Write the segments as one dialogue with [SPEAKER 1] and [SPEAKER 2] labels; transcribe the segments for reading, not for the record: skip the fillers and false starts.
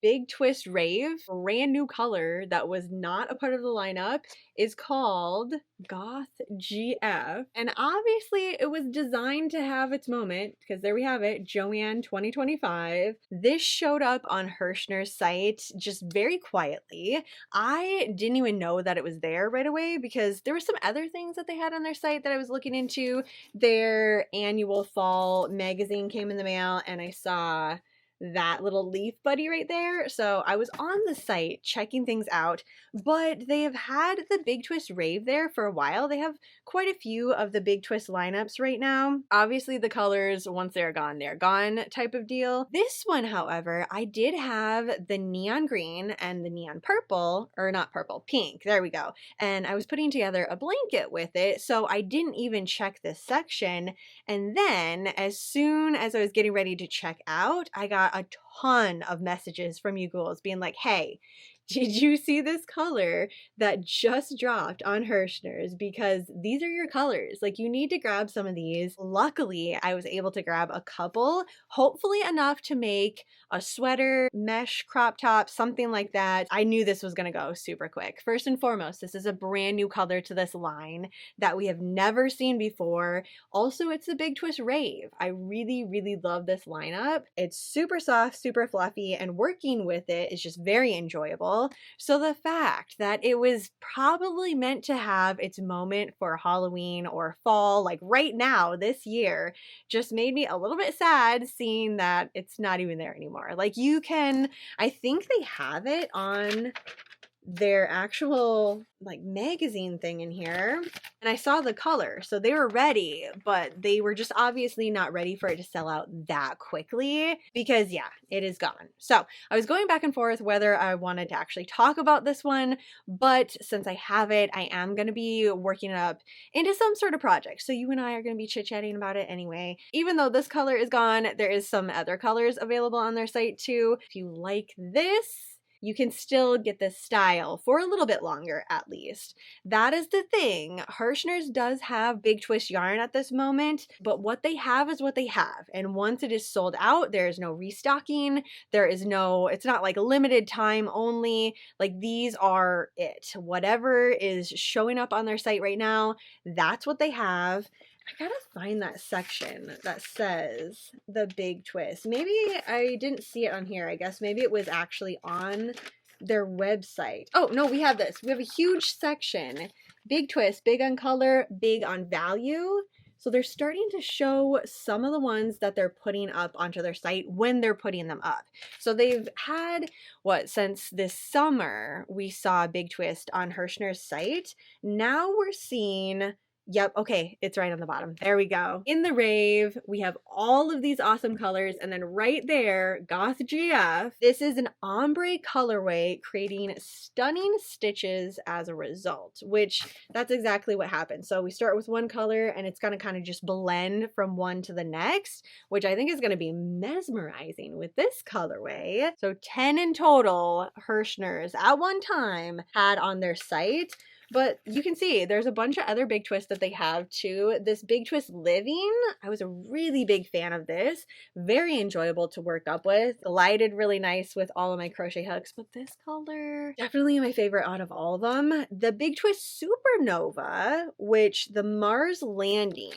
[SPEAKER 1] Big Twist Rave, brand new color that was not a part of the lineup, is called Goth GF. And obviously it was designed to have its moment because there we have it, Joanne 2025. This showed up on Herrschner's site just very quietly. I didn't even know that it was there right away because there were some other things that they had on their site that I was looking into. Their annual fall magazine came in the mail and I saw that little leaf buddy right there. So I was on the site checking things out, but they have had the Big Twist Rave there for a while. They have quite a few of the Big Twist lineups right now. Obviously the colors, once they're gone type of deal. This one, however, I did have the neon green and the neon purple, or not purple, pink. There we go. And I was putting together a blanket with it, so I didn't even check this section. And then as soon as I was getting ready to check out, I got a ton of messages from you ghouls being like, hey, did you see this color that just dropped on Herrschners? Because these are your colors. Like, you need to grab some of these. Luckily, I was able to grab a couple, hopefully enough to make a sweater, mesh crop top, something like that. I knew this was gonna go super quick. First and foremost, this is a brand new color to this line that we have never seen before. Also, it's the Big Twist Rave. I really, really love this lineup. It's super soft, super fluffy, and working with it is just very enjoyable. So the fact that it was probably meant to have its moment for Halloween or fall, like right now, this year, just made me a little bit sad seeing that it's not even there anymore. Like, you can, I think they have it on their actual like magazine thing in here, and I saw the color, so they were ready, but they were just obviously not ready for it to sell out that quickly because yeah, it is gone. So I was going back and forth whether I wanted to actually talk about this one, but since I have it, I am going to be working it up into some sort of project, so you and I are going to be chit-chatting about it anyway. Even though this color is gone, there is some other colors available on their site too. If you like this, you can still get this style for a little bit longer at least. That is the thing. Herrschners does have Big Twist yarn at this moment, but what they have is what they have. And once it is sold out, there is no restocking. There is no, it's not like limited time only. Like, these are it. Whatever is showing up on their site right now, that's what they have. I gotta find that section that says the Big Twist. Maybe I didn't see it on here. I guess maybe it was actually on their website. Oh, no, we have this. We have a huge section. Big Twist, big on color, big on value. So they're starting to show some of the ones that they're putting up onto their site when they're putting them up. So they've had, what, since this summer, we saw Big Twist on Herrschner's site. Now we're seeing, yep, okay, it's right on the bottom. There we go. In the Rave, we have all of these awesome colors, and then right there, Goth GF. This is an ombre colorway, creating stunning stitches as a result, which that's exactly what happened. So we start with one color, and it's gonna kind of just blend from one to the next, which I think is gonna be mesmerizing with this colorway. So 10 in total Herrschners at one time had on their site. But you can see there's a bunch of other Big Twists that they have too. This Big Twist Living, I was a really big fan of this. Very enjoyable to work up with. Glided really nice with all of my crochet hooks, but this color, definitely my favorite out of all of them. The Big Twist Supernova, which the Mars Landing,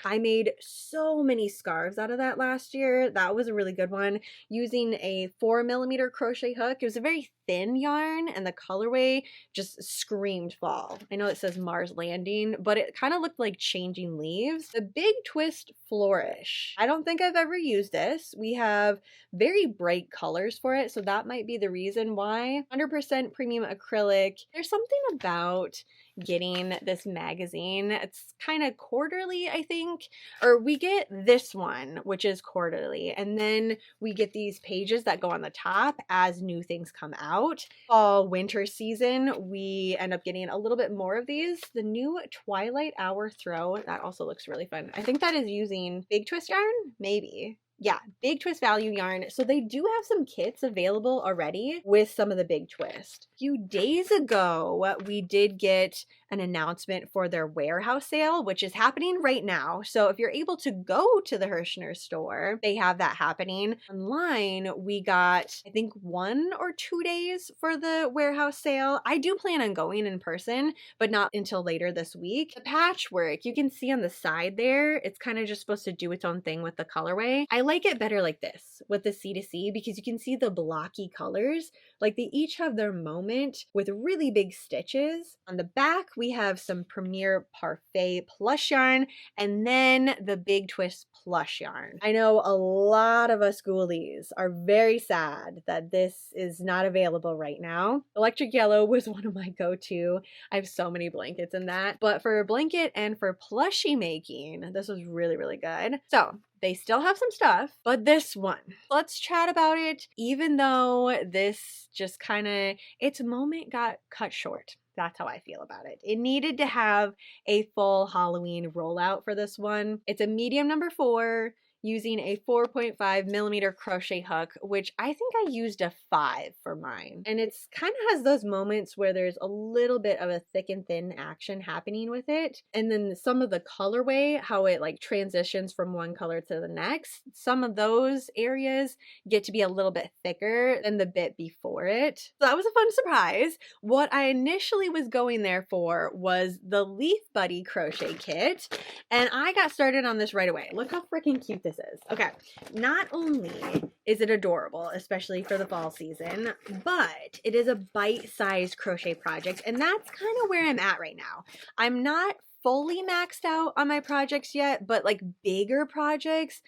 [SPEAKER 1] I made so many scarves out of that last year. That was a really good one. Using a 4mm crochet hook. It was a very thin yarn, and the colorway just screamed fall. I know it says Mars Landing, but it kind of looked like changing leaves. The Big Twist Flourish. I don't think I've ever used this. We have very bright colors for it, so that might be the reason why. 100% premium acrylic. There's something about getting this magazine. It's kind of quarterly, I think, or we get this one, which is quarterly, and then we get these pages that go on the top as new things come out. Fall, winter season, we end up getting a little bit more of these. The new Twilight Hour Throw, that also looks really fun. I think that is using Big Twist yarn, maybe. Yeah, Big Twist value yarn. So they do have some kits available already with some of the Big Twist. A few days ago, we did get an announcement for their warehouse sale, which is happening right now. So if you're able to go to the Herrschners store, they have that happening. Online, we got, I think, 1 or 2 days for the warehouse sale. I do plan on going in person, but not until later this week. The patchwork, you can see on the side there, it's kind of just supposed to do its own thing with the colorway. I like it better like this with the C2C because you can see the blocky colors. Like they each have their moment with really big stitches. On the back, we have some Premier Parfait plush yarn and then the Big Twist plush yarn. I know a lot of us ghoulies are very sad that this is not available right now. Electric Yellow was one of my go-to. I have so many blankets in that. But for blanket and for plushie making, this was really, really good. So they still have some stuff, but this one, let's chat about it. Even though this just kind of, its moment got cut short. That's how I feel about it. It needed to have a full Halloween rollout for this one. It's a medium number 4 using a 4.5mm crochet hook, which I think I used a 5 for mine. And it's kind of has those moments where there's a little bit of a thick and thin action happening with it. And then some of the colorway, how it like transitions from one color to the next, some of those areas get to be a little bit thicker than the bit before it. So that was a fun surprise. What I initially was going there for was the Leaf Buddy crochet kit. And I got started on this right away. Look how freaking cute this is. Okay, not only is it adorable, especially for the fall season, but it is a bite-sized crochet project, and that's kind of where I'm at right now. I'm not fully maxed out on my projects yet, but like bigger projects,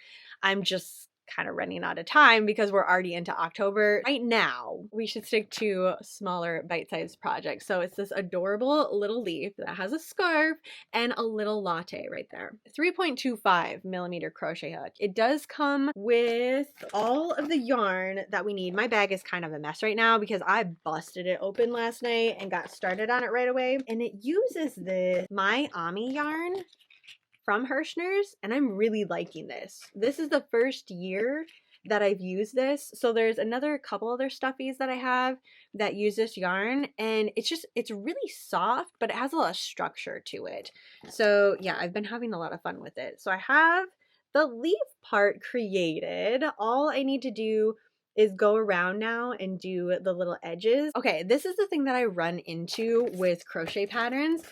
[SPEAKER 1] I'm just kind of running out of time because we're already into October. Right now, we should stick to smaller bite-sized projects. So it's this adorable little leaf that has a scarf and a little latte right there. 3.25mm crochet hook. It does come with all of the yarn that we need. My bag is kind of a mess right now because I busted it open last night and got started on it right away. And it uses this My Ami yarn from Herrschners, and I'm really liking this. This is the first year that I've used this. So there's another couple other stuffies that I have that use this yarn, and it's really soft, but it has a lot of structure to it. So yeah, I've been having a lot of fun with it. So I have the leaf part created. All I need to do is go around now and do the little edges. Okay, this is the thing that I run into with crochet patterns.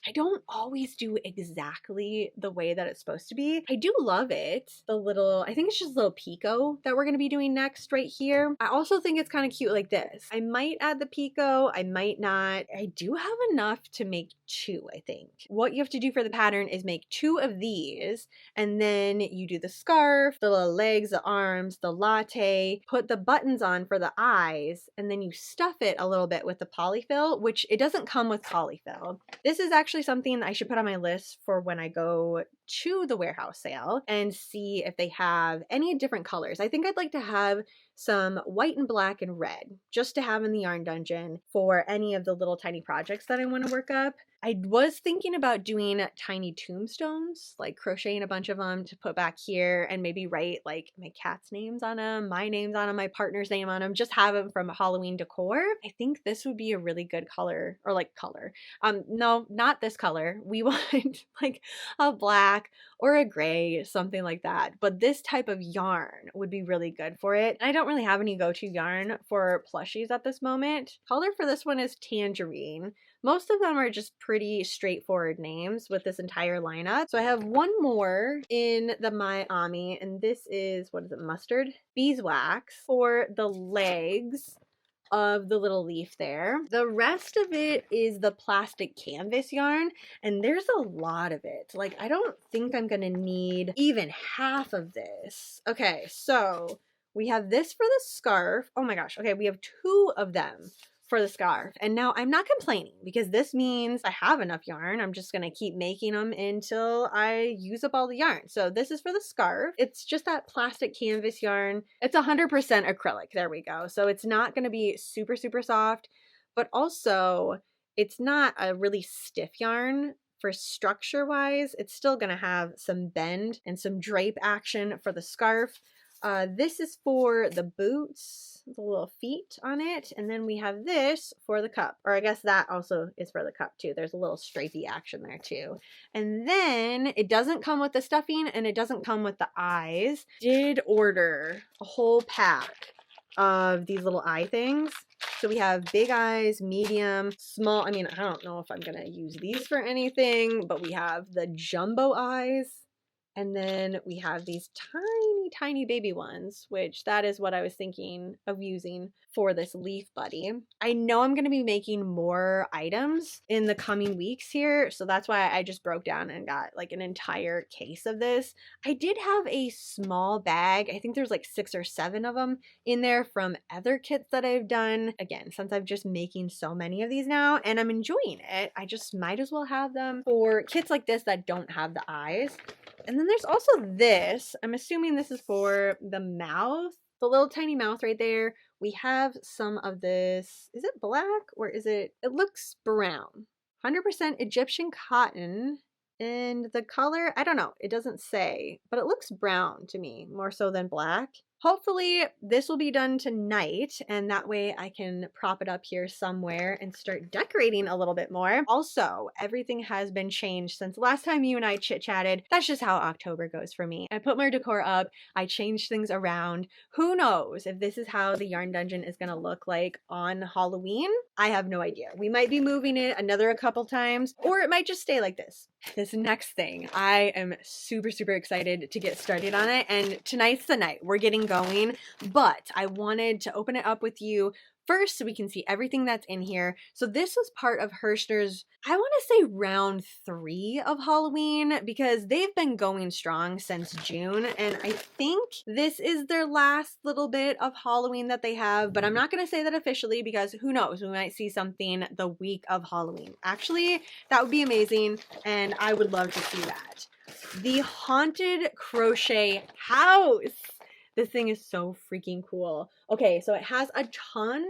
[SPEAKER 1] I don't always do exactly the way that it's supposed to be. I do love it. The little, I think it's just a little picot that we're going to be doing next right here. I also think it's kind of cute like this. I might add the picot, I might not. I do have enough to make 2, I think. What you have to do for the pattern is make 2 of these, and then you do the scarf, the little legs, the arms, the latte, put the buttons on for the eyes, and then you stuff it a little bit with the polyfill, which it doesn't come with polyfill. This is actually something I should put on my list for when I go to the warehouse sale and see if they have any different colors. I think I'd like to have some white and black and red just to have in the yarn dungeon for any of the little tiny projects that I want to work up. I was thinking about doing tiny tombstones, like crocheting a bunch of them to put back here and maybe write like my cat's names on them, my names on them, my partner's name on them, just have them from Halloween decor. I think this would be a really good color, or like color. No, not this color. We want like a black or a gray, something like that. But this type of yarn would be really good for it. I don't really have any go-to yarn for plushies at this moment. Color for this one is tangerine. Most of them are just pretty straightforward names with this entire lineup. So I have one more in the My Ami, and this is, what is it, mustard? Beeswax for the legs of the little leaf there. The rest of it is the plastic canvas yarn, and there's a lot of it. Like, I don't think I'm gonna need even half of this. Okay, so we have this for the scarf. Oh my gosh, okay, we have 2 of them for the scarf. And now I'm not complaining because this means I have enough yarn. I'm just going to keep making them until I use up all the yarn. So this is for the scarf. It's just that plastic canvas yarn. It's 100% acrylic. There we go. So it's not going to be super, super soft, but also it's not a really stiff yarn. For structure wise, it's still going to have some bend and some drape action for the scarf. This is for the boots, the little feet on it. And then we have this for the cup. Or I guess that also is for the cup too. There's a little stripey action there too. And then it doesn't come with the stuffing and it doesn't come with the eyes. Did order a whole pack of these little eye things. So we have big eyes, medium, small. I mean, I don't know if I'm going to use these for anything, but we have the jumbo eyes. And then we have these tiny, tiny baby ones, which that is what I was thinking of using for this leaf buddy. I know I'm going to be making more items in the coming weeks here, so that's why I just broke down and got like an entire case of this. I did have a small bag. I think there's like 6 or 7 of them in there from other kits that I've done. Again, since I'm just making so many of these now and I'm enjoying it, I just might as well have them for kits like this that don't have the eyes. And then there's also this. I'm assuming this is for the mouth. The little tiny mouth right there. We have some of this. Is it black or is it? It looks brown. 100% Egyptian cotton. And the color, I don't know. It doesn't say, but it looks brown to me more so than black. Hopefully this will be done tonight and that way I can prop it up here somewhere and start decorating a little bit more. Also, everything has been changed since the last time you and I chit-chatted. That's just how October goes for me. I put more decor up, I changed things around. Who knows if this is how the yarn dungeon is gonna look like on Halloween? I have no idea. We might be moving it a couple times or it might just stay like this. This next thing, I am super, super excited to get started on it and tonight's the night. We're getting going, but I wanted to open it up with you first so we can see everything that's in here. So this was part of Herrschners, I want to say round 3 of Halloween because they've been going strong since June and I think this is their last little bit of Halloween that they have, but I'm not going to say that officially because who knows, we might see something the week of Halloween. Actually, that would be amazing and I would love to see that. The Haunted Crochet House. This thing is so freaking cool. Okay, so it has a ton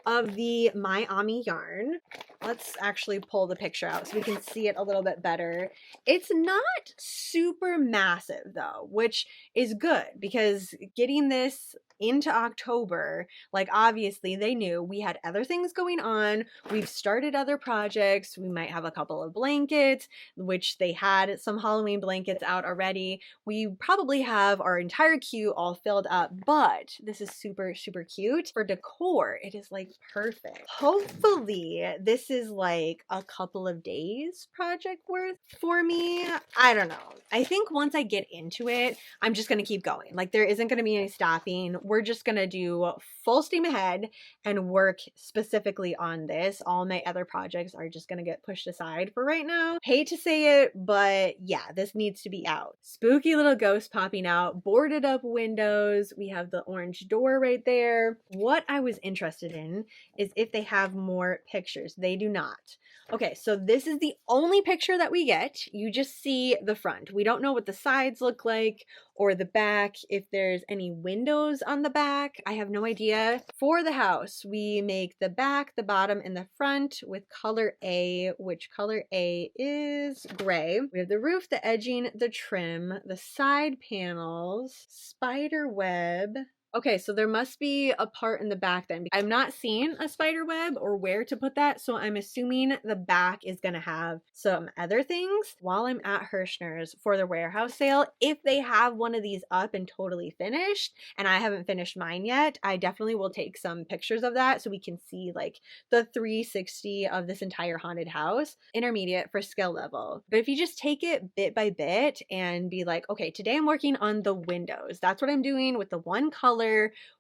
[SPEAKER 1] of the My Ami yarn. Let's actually pull the picture out so we can see it a little bit better. It's not super massive though, which is good because getting this into October, like obviously they knew we had other things going on. We've started other projects. We might have a couple of blankets, which they had some Halloween blankets out already. We probably have our entire queue all filled up, but this is super, super cute. For decor, it is like perfect. Hopefully this is like a couple of days project worth for me. I don't know. I think once I get into it, I'm just going to keep going. Like there isn't going to be any stopping. We're just going to do full steam ahead and work specifically on this. All my other projects are just going to get pushed aside for right now. Hate to say it, but yeah, this needs to be out. Spooky little ghost popping out, boarded up windows. We have the orange door right there. What I was interested in is if they have more pictures. They do not. Okay, so this is the only picture that we get. You just see the front. We don't know what the sides look like or the back, if there's any windows on the back. I have no idea. For the house, we make the back, the bottom, and the front with color A, which color A is gray. We have the roof, the edging, the trim, the side panels, spider web. Okay, so there must be a part in the back then. I'm not seeing a spider web or where to put that, so I'm assuming the back is going to have some other things. While I'm at Herrschners for the warehouse sale, if they have one of these up and totally finished, and I haven't finished mine yet, I definitely will take some pictures of that so we can see like the 360 of this entire haunted house. Intermediate for skill level. But if you just take it bit by bit and be like, okay, today I'm working on the windows. That's what I'm doing with the one color.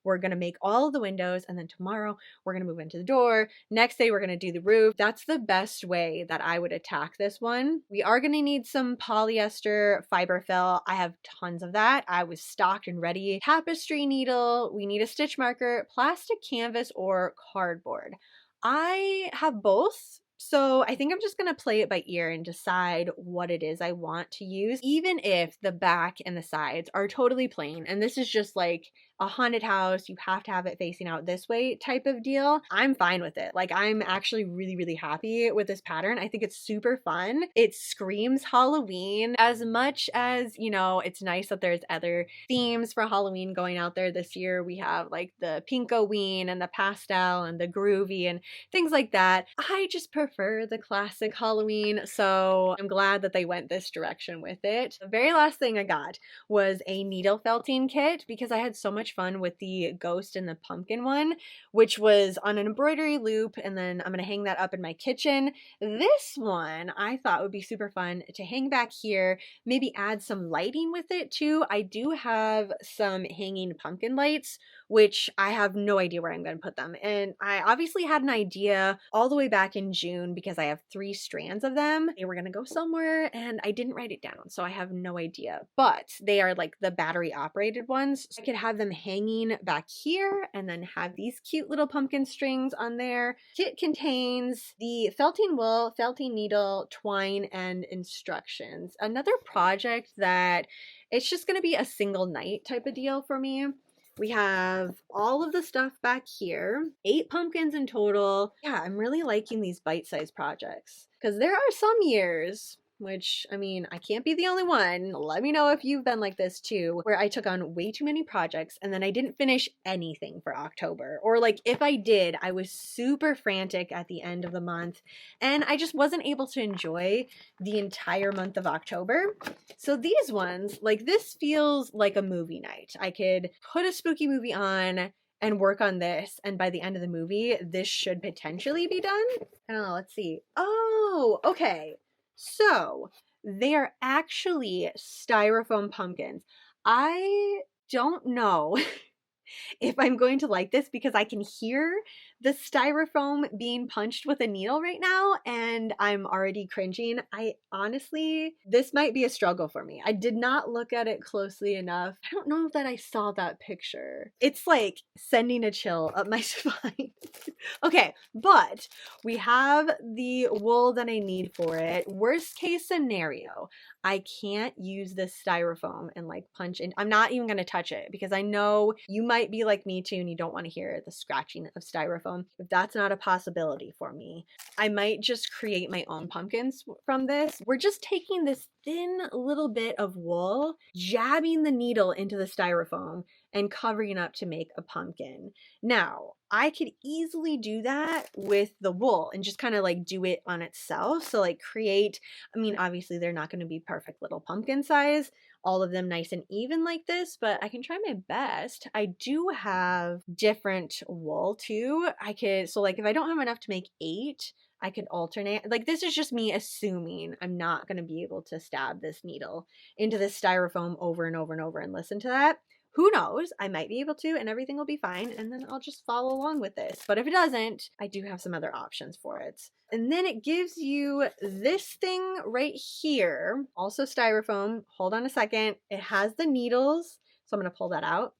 [SPEAKER 1] We're going to make all of the windows and then tomorrow we're going to move into the door. Next day we're going to do the roof. That's the best way that I would attack this one. We are going to need some polyester fiber fill. I have tons of that. I was stocked and ready. Tapestry needle. We need a stitch marker, plastic canvas, or cardboard. I have both. So I think I'm just going to play it by ear and decide what it is I want to use, even if the back and the sides are totally plain. And this is just like a haunted house, you have to have it facing out this way type of deal, I'm fine with it. Like, I'm actually really, really happy with this pattern. I think it's super fun. It screams Halloween as much as, you know, it's nice that there's other themes for Halloween going out there this year. We have like the Pinkoween and the pastel and the groovy and things like that. I just prefer the classic Halloween, so I'm glad that they went this direction with it. The very last thing I got was a needle felting kit because I had so much fun with the ghost and the pumpkin one, which was on an embroidery loop, and then I'm gonna hang that up in my kitchen. This one I thought would be super fun to hang back here, maybe add some lighting with it too. I do have some hanging pumpkin lights, which I have no idea where I'm going to put them. And I obviously had an idea all the way back in June because I have 3 strands of them. They were going to go somewhere and I didn't write it down, so I have no idea. But they are like the battery operated ones. So I could have them hanging back here and then have these cute little pumpkin strings on there. Kit contains the felting wool, felting needle, twine, and instructions. Another project that it's just going to be a single night type of deal for me. We have all of the stuff back here, 8 pumpkins in total. Yeah, I'm really liking these bite-sized projects because there are some years, which, I mean, I can't be the only one. Let me know if you've been like this too, where I took on way too many projects and then I didn't finish anything for October. Or like if I did, I was super frantic at the end of the month and I just wasn't able to enjoy the entire month of October. So these ones, like this feels like a movie night. I could put a spooky movie on and work on this, and by the end of the movie, this should potentially be done. I don't know, let's see. Oh, okay. So they are actually styrofoam pumpkins. I don't know if I'm going to like this because I can hear the styrofoam being punched with a needle right now and I'm already cringing. I honestly, this might be a struggle for me. I did not look at it closely enough. I don't know that I saw that picture. It's like sending a chill up my spine. Okay, but we have the wool that I need for it. Worst case scenario, I can't use this styrofoam and like punch in. I'm not even going to touch it because I know you might be like me too and you don't want to hear the scratching of styrofoam. If that's not a possibility for me, I might just create my own pumpkins from this. We're just taking this thin little bit of wool, jabbing the needle into the styrofoam and covering up to make a pumpkin. Now, I could easily do that with the wool and just kind of like do it on itself. So like create, I mean, obviously they're not going to be perfect little pumpkin size, all of them nice and even like this, but I can try my best. I do have different wool too. So like if I don't have enough to make 8, I could alternate. Like this is just me assuming I'm not going to be able to stab this needle into this styrofoam over and over and over and listen to that. Who knows? I might be able to and everything will be fine and then I'll just follow along with this. But if it doesn't, I do have some other options for it. And then it gives you this thing right here, also styrofoam. Hold on a second. It has the needles, so I'm going to pull that out.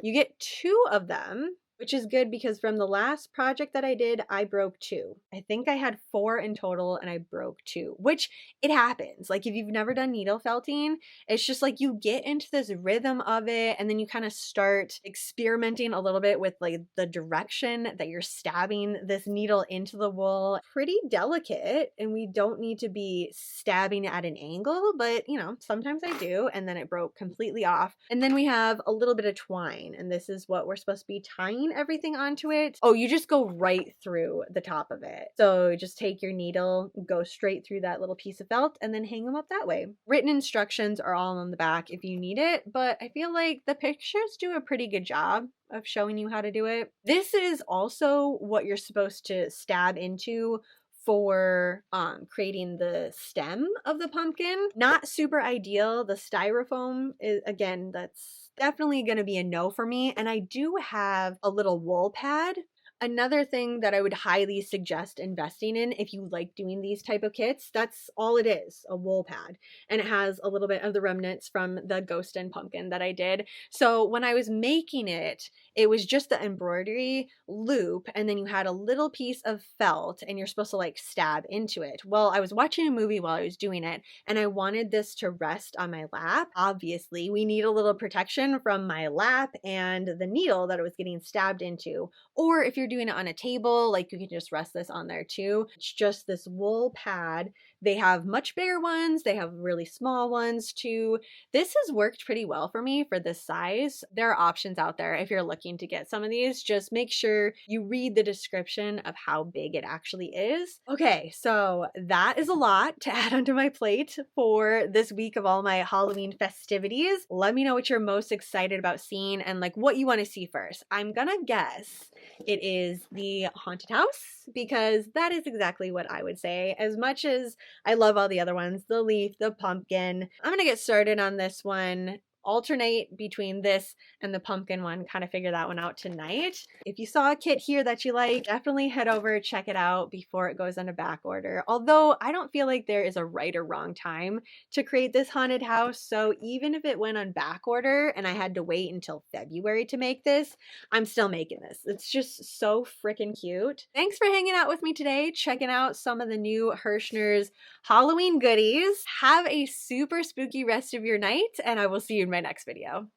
[SPEAKER 1] You get 2 of them, which is good because from the last project that I did, I broke 2. I think I had 4 in total and I broke 2, which it happens. Like if you've never done needle felting, it's just like you get into this rhythm of it and then you kind of start experimenting a little bit with like the direction that you're stabbing this needle into the wool. Pretty delicate and we don't need to be stabbing at an angle, but you know, sometimes I do, and then it broke completely off. And then we have a little bit of twine and this is what we're supposed to be tying everything onto it. Oh, you just go right through the top of it. So just take your needle, go straight through that little piece of felt and then hang them up that way. Written instructions are all on the back if you need it, but I feel like the pictures do a pretty good job of showing you how to do it. This is also what you're supposed to stab into for creating the stem of the pumpkin. Not super ideal. The styrofoam is, again, that's definitely going to be a no for me. And I do have a little wool pad Another thing that I would highly suggest investing in if you like doing these type of kits, that's all it is, a wool pad. And it has a little bit of the remnants from the ghost and pumpkin that I did. So when I was making it, it was just the embroidery loop, and then you had a little piece of felt and you're supposed to like stab into it. Well, I was watching a movie while I was doing it, and I wanted this to rest on my lap. Obviously, we need a little protection from my lap and the needle that it was getting stabbed into. Or if you're doing it on a table, like you can just rest this on there too. It's just this wool pad. They have much bigger ones, they have really small ones too. This has worked pretty well for me for this size. There are options out there if you're looking to get some of these. Just make sure you read the description of how big it actually is. Okay, so that is a lot to add onto my plate for this week of all my Halloween festivities. Let me know what you're most excited about seeing and like what you want to see first. I'm gonna guess it is the haunted house, because that is exactly what I would say. As much as I love all the other ones, the leaf, the pumpkin, I'm gonna get started on this one. Alternate between this and the pumpkin one, kind of figure that one out tonight. If you saw a kit here that you like, definitely head over, check it out before it goes on a back order. Although I don't feel like there is a right or wrong time to create this haunted house, so even if it went on back order and I had to wait until February to make this, I'm still making this. It's just so freaking cute. Thanks for hanging out with me today, checking out some of the new Herrschners Halloween goodies. Have a super spooky rest of your night, and I will see you in my next video.